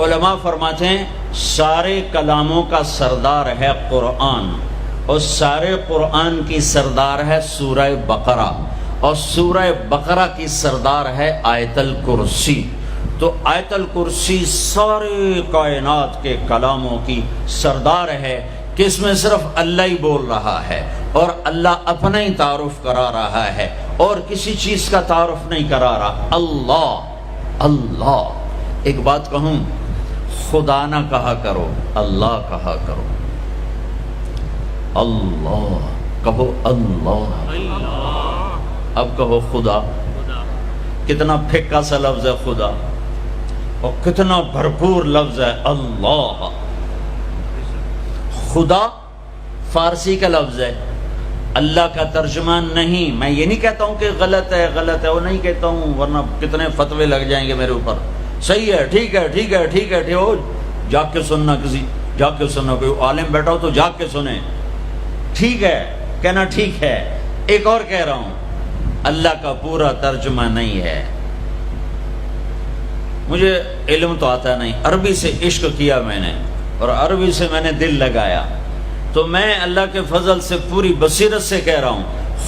علماء فرماتے ہیں سارے کلاموں کا سردار ہے قرآن، اور سارے قرآن کی سردار ہے سورہ بقرہ، اور سورہ بقرہ کی سردار ہے آیت الکرسی۔ تو آیت الکرسی سارے کائنات کے کلاموں کی سردار ہے کہ اس میں صرف اللہ ہی بول رہا ہے، اور اللہ اپنا ہی تعارف کرا رہا ہے، اور کسی چیز کا تعارف نہیں کرا رہا۔ اللہ اللہ، ایک بات کہوں، خدا نہ کہا کرو، اللہ کہا کرو۔ اللہ کہو، اللہ۔ اب کہو خدا، کتنا پھیکا سا لفظ ہے خدا، اور کتنا بھرپور لفظ ہے اللہ۔ خدا فارسی کا لفظ ہے، اللہ کا ترجمہ نہیں۔ میں یہ نہیں کہتا ہوں کہ غلط ہے، غلط ہے، وہ نہیں کہتا ہوں، ورنہ کتنے فتوے لگ جائیں گے میرے اوپر۔ صحیح ہے، ٹھیک ہے، ٹھیک ہے، ٹھیک ہے، ٹھیک ہو، جاگ کے سننا، کسی جاگ کے سننا، کوئی عالم بیٹھا ہو تو جاگ کے سنے۔ ٹھیک ہے کہنا، ٹھیک ہے۔ ایک اور کہہ رہا ہوں، اللہ کا پورا ترجمہ نہیں ہے۔ مجھے علم تو آتا نہیں، عربی سے عشق کیا میں نے، اور عربی سے میں نے دل لگایا، تو میں اللہ کے فضل سے پوری بصیرت سے کہہ رہا ہوں،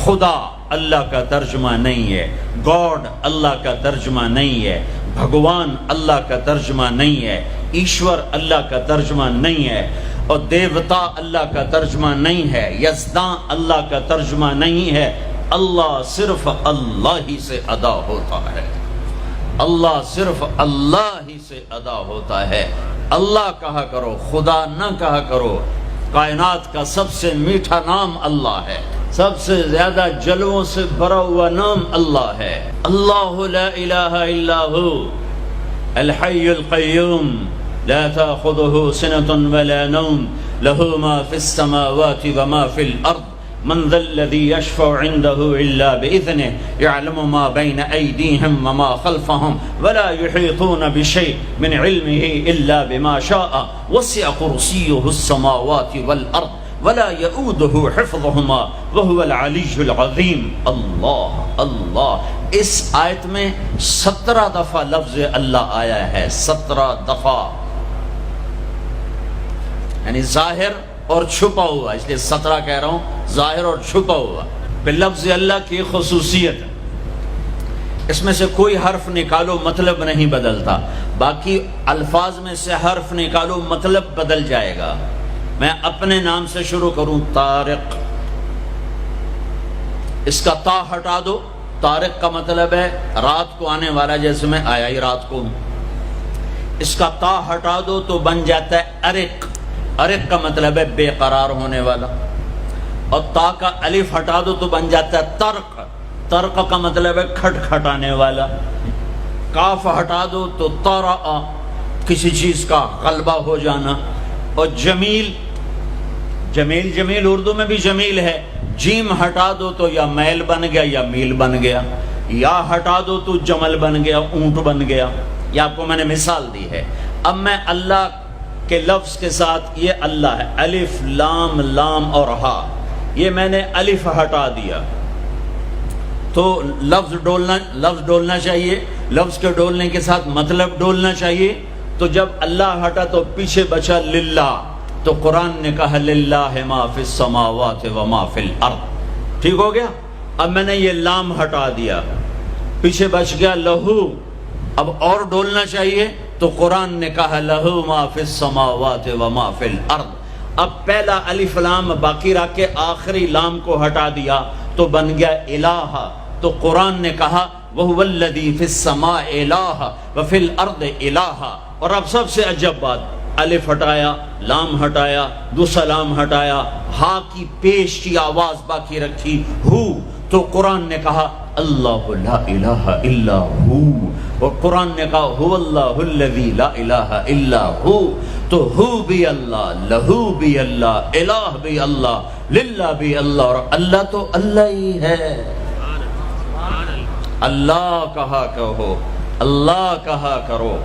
خدا اللہ کا ترجمہ نہیں ہے، گاڈ اللہ کا ترجمہ نہیں ہے، بھگوان اللہ کا ترجمہ نہیں ہے، ایشور اللہ کا ترجمہ نہیں ہے، اور دیوتا اللہ کا ترجمہ نہیں ہے، یزداں اللہ کا ترجمہ نہیں ہے۔ اللہ صرف اللہ ہی سے ادا ہوتا ہے، اللہ صرف اللہ ہی سے ادا ہوتا ہے۔ اللہ کہا کرو، خدا نہ کہا کرو۔ کائنات کا سب سے میٹھا نام اللہ ہے، سب سے زیادہ جلووں سے بھرا ہوا نام اللہ ہے۔ اللہ لا الہ الا ہو الحی القیوم لا تأخذه سنة ولا نوم له ما في السماوات وما في الأرض من ذا الذي يشفع عنده إلا بإذنه يعلم ما بين أيديهم وما خلفهم ولا يحيطون بشيء من علمه إلا بما شاء وسع كرسيه السماوات والأرض ولا يؤوده حفظهما وهو العلي العظيم۔ اللہ اللہ، اس آیت میں 17 دفعہ لفظ اللہ آیا ہے، 17 دفعہ، یعنی ظاہر اور چھپا ہوا، اس لیے 17 کہہ رہا ہوں، ظاہر اور چھپا ہوا۔ پھر لفظ اللہ کی خصوصیت، اس میں سے کوئی حرف نکالو مطلب نہیں بدلتا، باقی الفاظ میں سے حرف نکالو مطلب بدل جائے گا۔ میں اپنے نام سے شروع کروں، طارق، اس کا تا ہٹا دو، طارق کا مطلب ہے رات کو آنے والا، جیسے میں آیا ہی رات کو ہوں۔ اس کا تا ہٹا دو تو بن جاتا ہے ارق، ارق کا مطلب ہے بے قرار ہونے والا، اور تا کا الف ہٹا دو تو بن جاتا ہے ترق، ترق کا مطلب ہے کھٹکھٹانے والا۔ کاف ہٹا دو تو طرأ، کسی چیز کا غلبہ ہو جانا۔ اور جمیل، جمیل جمیل اردو میں بھی جمیل ہے، جیم ہٹا دو تو یا میل بن گیا یا میل بن گیا، یا ہٹا دو تو جمل بن گیا، اونٹ بن گیا۔ یہ آپ کو میں نے مثال دی ہے۔ اب میں اللہ کے لفظ کے ساتھ، یہ اللہ ہے، الف لام لام اور ہا، یہ میں نے الف ہٹا دیا تو لفظ ڈولنا چاہیے، لفظ کے ڈولنے کے ساتھ مطلب ڈولنا چاہیے۔ تو جب اللہ ہٹا تو پیچھے بچا للہ، تو قرآن نے کہا للہ ما فی السماوات و ما فی الارض، ٹھیک ہو گیا۔ اب میں نے یہ لام ہٹا دیا، پیچھے بچ گیا لہو، اب اور ڈولنا چاہیے، تو قرآن نے کہا لہو ما فی السماوات و ما فی الارض۔ اب پہلا الف لام باقی رکھ کے آخری لام کو ہٹا دیا تو بن گیا الہ، تو قرآن نے کہا وَهُوَ الَّذِي فِي السَّمَاءِ إِلَٰهٌ وَفِي الْأَرْضِ إِلَٰهٌ۔ اور اب سب سے عجب بات، الف ہٹایا، لام ہٹایا، دوسرا لام ہٹایا، ہا کی پیش کی آواز باقی رکھی، ہو، تو قرآن نے کہا اللہ لا الہ الا ہو، اور قرآن نے کہا هو اللہ الذی لا الہ الا ہو۔ تو ہو بھی اللہ، لہو بھی اللہ، الہ بھی اللہ، للہ بھی اللہ، اور اللہ تو اللہ ہی ہے۔ اللہ کہا کہو، اللہ کہا کرو۔